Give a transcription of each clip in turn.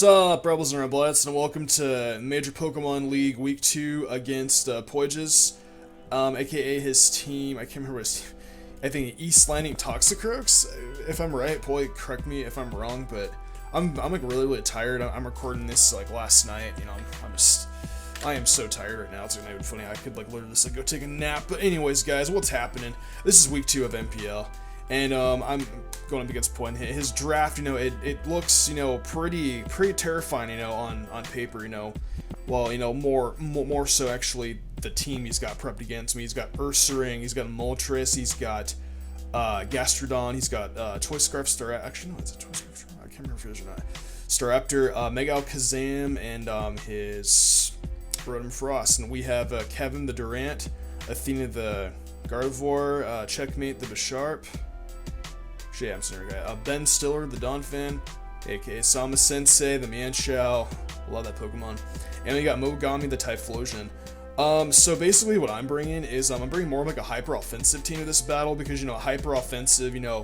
What's up, Rebels and Rebelettes, and welcome to Major Pokemon League Week 2 against Poijz, aka his team. I can't remember what his team. I think Lancing Toxicroaks, if I'm right. Poijz, correct me if I'm wrong, but I'm like really tired. I'm recording this like last night. You know, I am so tired right now. It's gonna be funny. I could like literally just like go take a nap. But anyways, guys, what's happening? This is Week 2 of MPL. And I'm going up against Poijz. His draft, you know, it looks, you know, pretty terrifying, you know, on paper, you know. Well, you know, more so actually the team he's got prepped against me. He's got Ursaring, he's got Moltres, he's got Gastrodon, he's got Toyscarf, actually no, it's a Toyscarf. I can't remember if it is or not. Staraptor, Mega Alakazam, and his Rotom Frost. And we have Kevin the Durant, Athena the Gardevoir, Checkmate the Bisharp. Yeah, I'm sorry, guy. Ben Stiller, the Donphan, aka Sama Sensei, the Mienshao. Love that Pokemon. And we got Mogami, the Typhlosion. So basically, what I'm bringing is I'm bringing more of like a hyper offensive team to this battle because you know hyper offensive, you know,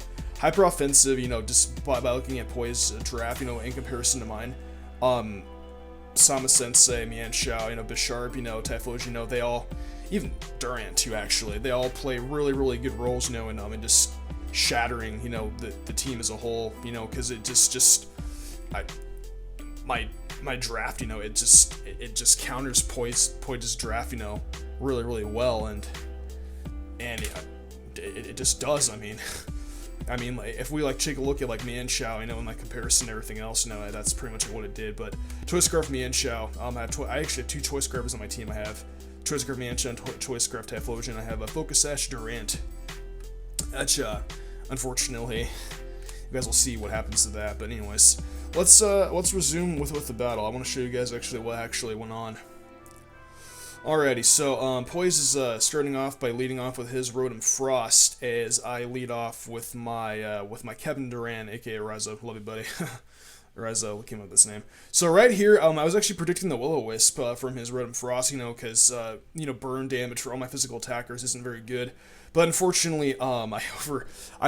just by looking at Poijz's draft, you know, in comparison to mine, Sama Sensei, Mienshao, you know, Bisharp, you know, Typhlosion, you know, they all, even Durant too, actually, they all play really good roles, you know, and just shattering, you know, the team as a whole, you know, because it my draft, you know, it just counters Poijz's draft, you know, really well, and it just does. I mean, like, if we like take a look at like Mienshao, you know, in like comparison to everything else, you know, that's pretty much what it did. But Toyscarf, Mienshao, I actually have two Toyscarfs on my team. I have Toyscarf, Mienshao, and Toyscarf, Typhlosion. I have a Focus Sash, Durant. That's unfortunately, you guys will see what happens to that. But anyways, let's resume with the battle. I want to show you guys what actually went on. Alrighty, so Poijz is starting off by leading off with his Rotom Frost, as I lead off with my Kevin Durant, aka Rizzo. Love you, buddy. Rizzo came up with this name. So right here, I was actually predicting the Will-O-Wisp from his Rotom Frost, you know, because you know, burn damage for all my physical attackers isn't very good. But unfortunately, I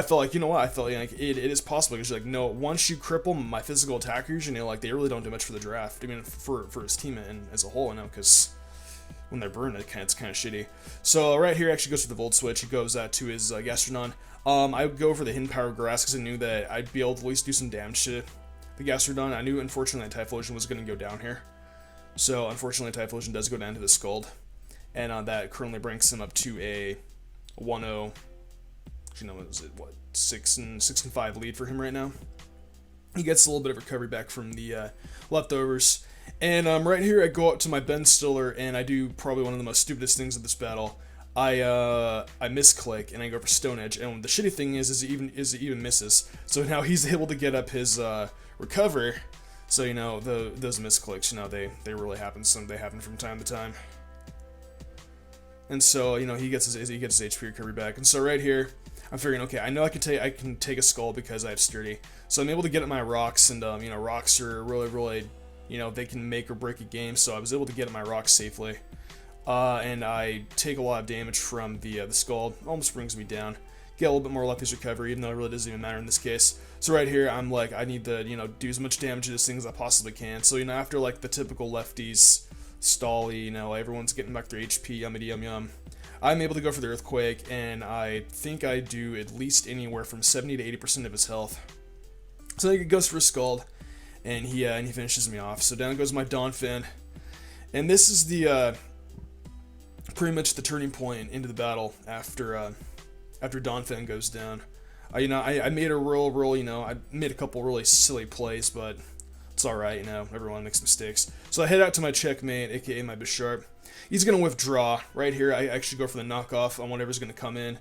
felt like, you know what, I felt like it is possible, because like, no, once you cripple my physical attackers, you know, like, they really don't do much for the draft. I mean, for his team and as a whole, you know, because when they're burned, it's kind of shitty. So right here, actually goes to the Volt Switch. He goes to his Gastrodon. I would go for the Hidden Power Grass because I knew that I'd be able to at least do some damage to the Gastrodon. I knew, unfortunately, that Typhlosion was going to go down here. So unfortunately, Typhlosion does go down to the Scald, and that currently brings him up to a 1-0. You know, is it what, 6-5 lead for him right now? He gets a little bit of recovery back from the leftovers. And right here, I go up to my Ben Stiller, and I do probably one of the most stupidest things of this battle. I misclick, and I go for Stone Edge. And the shitty thing is it even misses. So now he's able to get up his recover. So you know, those misclicks, you know, they really happen. They happen from time to time. And so, you know, he gets his HP recovery back. And so right here, I'm figuring, okay, I know I can take a Skull because I have Sturdy. So I'm able to get at my rocks, and you know, rocks are really, you know, they can make or break a game. So I was able to get at my rocks safely, and I take a lot of damage from the Skull. Almost brings me down. Get a little bit more luck as recovery, even though it really doesn't even matter in this case. So right here, I'm like, I need to, you know, do as much damage to this thing as I possibly can. So, you know, after like the typical lefties, Stally, you know, everyone's getting back their HP, yum. I'm able to go for the Earthquake, and I think I do at least anywhere from 70 to 80% of his health. So he goes for a Scald, and he finishes me off. So down goes my Donphan, and this is the pretty much the turning point into the battle after Donphan goes down. You know, I made a real, you know, I made a couple really silly plays, but it's alright, you know, everyone makes mistakes. So I head out to my Checkmate, aka my Bisharp. He's going to withdraw. Right here, I actually go for the knockoff on whatever's going to come in.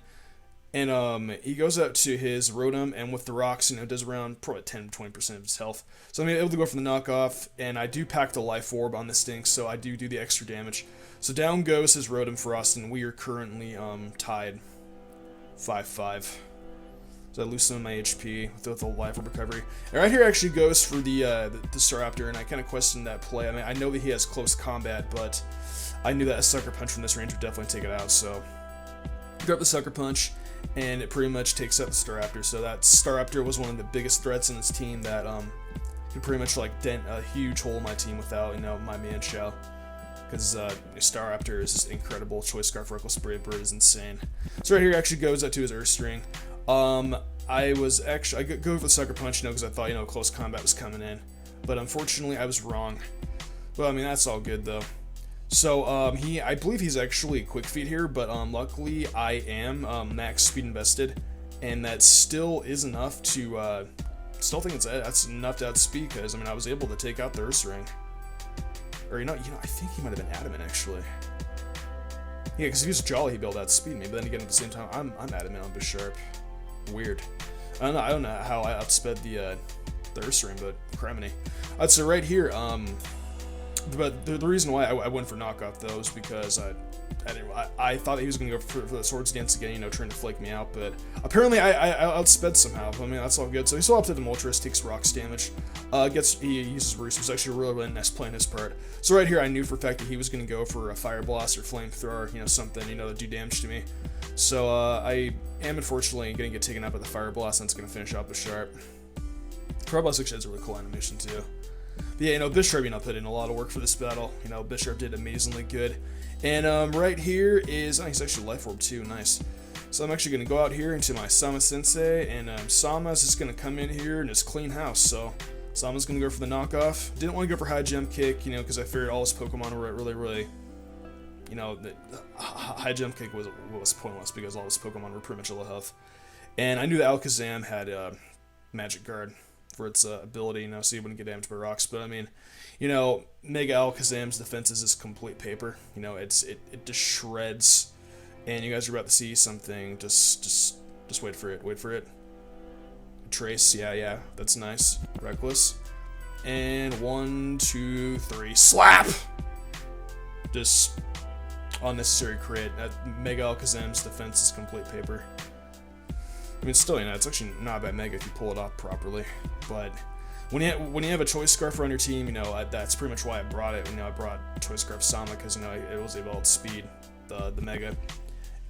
And he goes out to his Rotom, and with the rocks, you know, does around probably 10-20% of his health. So I'm able to go for the knockoff, and I do pack the Life Orb on this thing, so I do the extra damage. So down goes his Rotom Frost, and we are currently tied 5-5. So I lose some of my HP with the Life Orb recovery. And right here actually goes for the Staraptor, and I kind of questioned that play. I mean, I know that he has close combat, but I knew that a Sucker Punch from this range would definitely take it out, so grab the Sucker Punch, and it pretty much takes out the Staraptor. So that Staraptor was one of the biggest threats in this team that could pretty much like dent a huge hole in my team without, you know, my man Shao. Because Star Raptor is just incredible. Choice Scarf, Reckless Brave Bird is insane. So right here actually goes up to his Earth String. I go for the Sucker Punch, you know, because I thought, you know, close combat was coming in. But unfortunately, I was wrong. But I mean, that's all good though. So I believe he's actually Quick Feet here, but luckily I am max speed invested, and that still is enough to still think that's enough to outspeed, because I mean I was able to take out the Earth Ring. Or you know, I think he might have been adamant actually. Yeah, because if he was Jolly, he'd be able to outspeed me. But then again, at the same time, I'm adamant on Bisharp. Weird. I don't know how I outsped the Earth Ring, but criminy. So right here, but the reason why I went for knockoff though is because I thought that he was going to go for the Swords Dance again, you know, trying to flake me out, but apparently I outsped somehow. I mean, that's all good. So he still up to the Moltres, takes rocks damage, he uses Roost, which is actually really nice play on his part. So right here I knew for a fact that he was going to go for a Fire Blast or Flamethrower, you know, something, you know, to do damage to me. So I am unfortunately going to get taken out by the Fire Blast, and it's going to finish out Bisharp. Fire Blast actually has a really cool animation too. But yeah, you know, Bisharp, you know, put in a lot of work for this battle. You know, Bisharp did amazingly good. And right here is, he's actually Life Orb too, nice. So I'm actually going to go out here into my Sama Sensei, and Sama's just going to come in here and just clean house. So Sama's going to go for the knockoff. Didn't want to go for High Jump Kick, you know, because I figured all his Pokemon were really, you know, the High Jump Kick was pointless because all his Pokemon were pretty much low health. And I knew that Alakazam had Magic Guard for its ability, you know, so he wouldn't get damaged by rocks. But I mean, you know, Mega Alakazam's defense is just complete paper. You know, it just shreds. And you guys are about to see something. Just wait for it. Wait for it. Trace, yeah, that's nice. Reckless. And 1, 2, 3, slap! Just unnecessary crit. Mega Alakazam's defense is complete paper. I mean, still, you know, it's actually not a bad Mega if you pull it off properly. But when you have a Choice Scarf on your team, you know, that's pretty much why I brought it. You know, I brought Choice Scarf Sama because, you know, it was able to outspeed the Mega.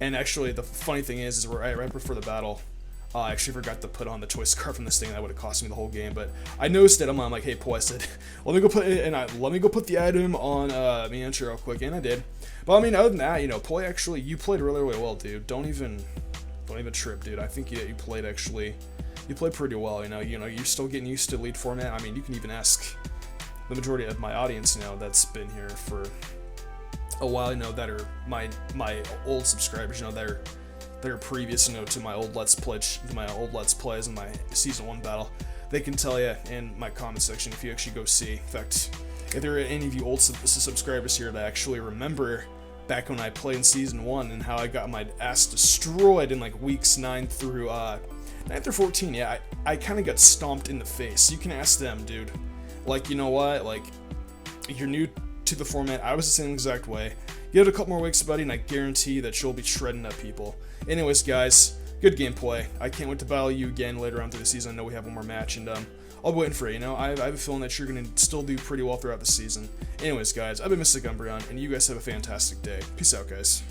And actually, the funny thing is right before the battle, I actually forgot to put on the Choice Scarf on this thing. That would have cost me the whole game. But I noticed it. I'm like, hey, Poijz, said, let me go put the item on me and real quick, and I did. But I mean, other than that, you know, Poijz, actually, you played really well, dude. Don't even trip, dude. I think you played pretty well. You know, you're still getting used to lead format. I mean, you can even ask the majority of my audience, you know, that's been here for a while, you know, that are my old subscribers, you know, that are previous, you know, to my old Let's Plays and my Season 1 battle. They can tell you in my comment section if you actually go see. In fact, if there are any of you old subscribers here that actually remember back when I played in Season 1 and how I got my ass destroyed in like weeks 9 through 14, yeah, I kind of got stomped in the face. You can ask them, dude. Like, you know what? Like, you're new to the format. I was the same exact way. Give it a couple more weeks, buddy, and I guarantee that you'll be shredding up people. Anyways, guys, good gameplay. I can't wait to battle you again later on through the season. I know we have one more match, and I'll be waiting for it, you know? I have a feeling that you're going to still do pretty well throughout the season. Anyways, guys, I've been Mr. Umbreon, and you guys have a fantastic day. Peace out, guys.